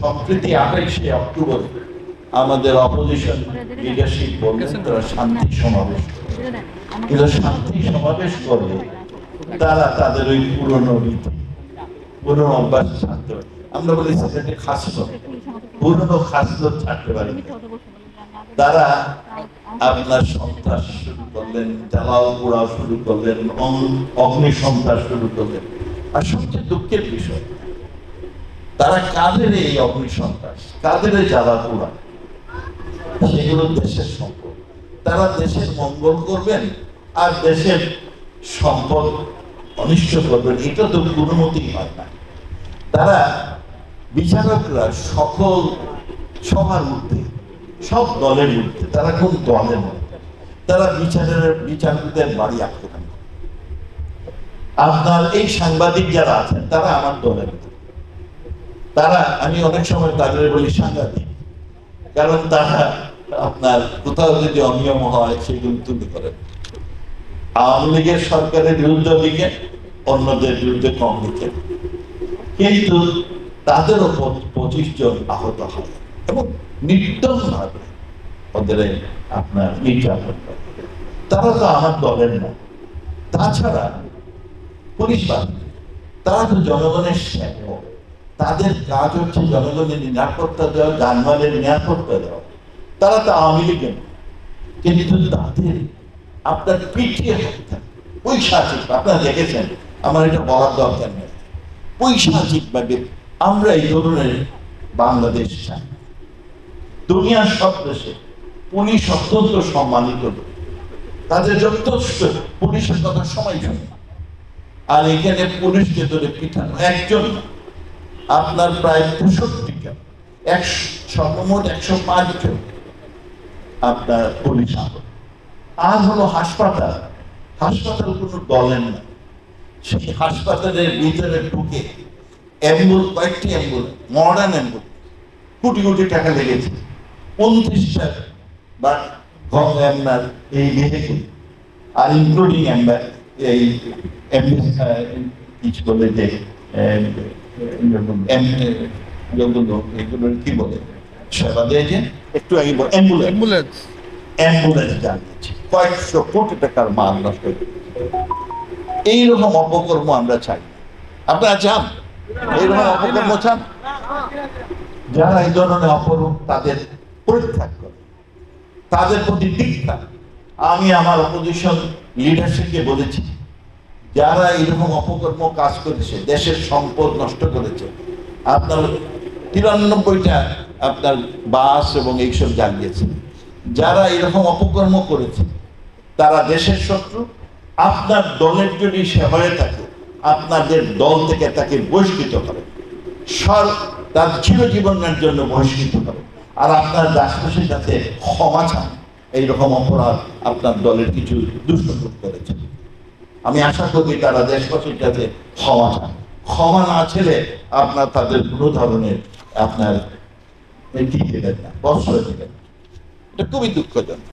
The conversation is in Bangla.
সম্প্রতি 28শে অক্টোবর আমাদের অপোজিশন লিডারশিপ বললেন তারা শান্তি সমাবেশ, কিন্তু শান্তি সমাবেশ করে তারা তাদের ওই পুরনো রীতি পুরনো অভ্যাস ছাড়তে পারে। আমরা বলি সিলেটে খাসলত, পুরনো খাসলত ছাড়তে পারে। তারা আপনার সন্ত্রাস শুরু করলেন, জ্বালাও পোড়া শুরু করলেন, অগ্নি সন্ত্রাস শুরু করলেন। আর সবচেয়ে দুঃখের বিষয়, তারা কাদের এই অগ্নি সন্ত্রাস, কাদের এই জ্বালা পোড়া, সেগুলো দেশের সম্পদ। তারা দেশের মঙ্গল করবেন আর দেশের সম্পদ অনিষ্ট করবেন, এটা তো কোনোমতেই হয় না। তারা বিচারকরা সকল সবার ঊর্ধ্বে, সব দলের ঊর্ধ্বে, তারা কোন দলের মধ্যে, তারা বিচারকদের বাড়ি আক্রমণ। আপনার এই সাংবাদিক যারা আছেন তারা আমার দলের, তারা আমি অনেক সময় তাদের বলি সাংবাদিক, কারণ তারা আপনার কোথাও যদি অনিয়ম হয় সেগুলো তুলে করেন। আওয়ামী লীগের সরকারের বিরুদ্ধে লিখে, অন্যদের বিরুদ্ধে কম লিখে, কিন্তু তাদেরও 25 জন আহত হয় এবং নির্দম ভাবে ওদের আপনার নির্যাতন করে। তারা তো আমার দলের না। তাছাড়া পুলিশ বাহিনী, তারা তো জনগণের সেবক, তাদের কাজ হচ্ছে জনগণের নিরাপত্তা দেওয়া, যানবাহনের নিরাপত্তা দেওয়া। তারা তো আওয়ামী লীগের, কিন্তু তাদের আপনার পিটিয়ে পৈশাচিক, আপনারা দেখেছেন, আমার এটা বলার দরকার নেই, পৈশাচিক ভাবে আমরা এই ধরনের বাংলাদেশ চাই। দুনিয়ার সব দেশে পুলিশ অত্যন্ত সম্মানিত, তাদের যথেষ্ট পুলিশের কথা সময় শোনে। আর এখানে পুলিশকে ধরে পিঠানো একজন, আপনার প্রায় 65 জন, সর্বমোট 105 জন আপনার পুলিশ আহত। আর হলো হাসপাতাল, হাসপাতাল কোনো দলের না। সেই হাসপাতালের ভিতরে ঢুকে কয়েকটি ambulance, modern ambulance, crore crore টাকা লেগেছে, 29টা বা আপনার এই ভেহিকল, আর ইনক্লুডিং এই কিছু বলে যে কি বলে সেবা দেয় যে একটু আগে অ্যাম্বুলেন্স জানিয়েছে, কয়েকশো কোটি টাকার মাল নষ্ট হয়েছে। এইরকম অপকর্ম আমরা চাই। আপনারা চান এইরকম অপকর্ম চান? যারা এই ধরনের অপকর্ম তাদের পরিত্যাগ করে, তাদের প্রতি দীক্ষা। আমি আমার অপোজিশন লিডারশিপকে বলেছি, যারা এরকম অপকর্ম কাজ করেছে, দেশের সম্পদ নষ্ট করেছে, আপনার 93টা আপনার বাস এবং এইসব জ্বালিয়েছে, যারা এরকম অপকর্ম করেছে তারা দেশের শত্রু। আপনার দলের যদি সে হয়ে থাকে, আপনাদের দল থেকে তাকে বহিষ্কৃত করে, তার চিরজীবনের জন্য বহিষ্কৃত করে, আর আপনার রাষ্ট্রপতির কাছে ক্ষমা চান। এইরকম অপরাধ আপনার দলের কিছু দুষ্কৃত করেছে। আমি আশা করি তারা দেশবাসীর কাছে ক্ষমা চান। ক্ষমা না ছেলে আপনার তাদের কোনো ধরনের আপনার কি দেবেন না, প্রশ্রয় দেবেন না। এটা খুবই দুঃখজনক।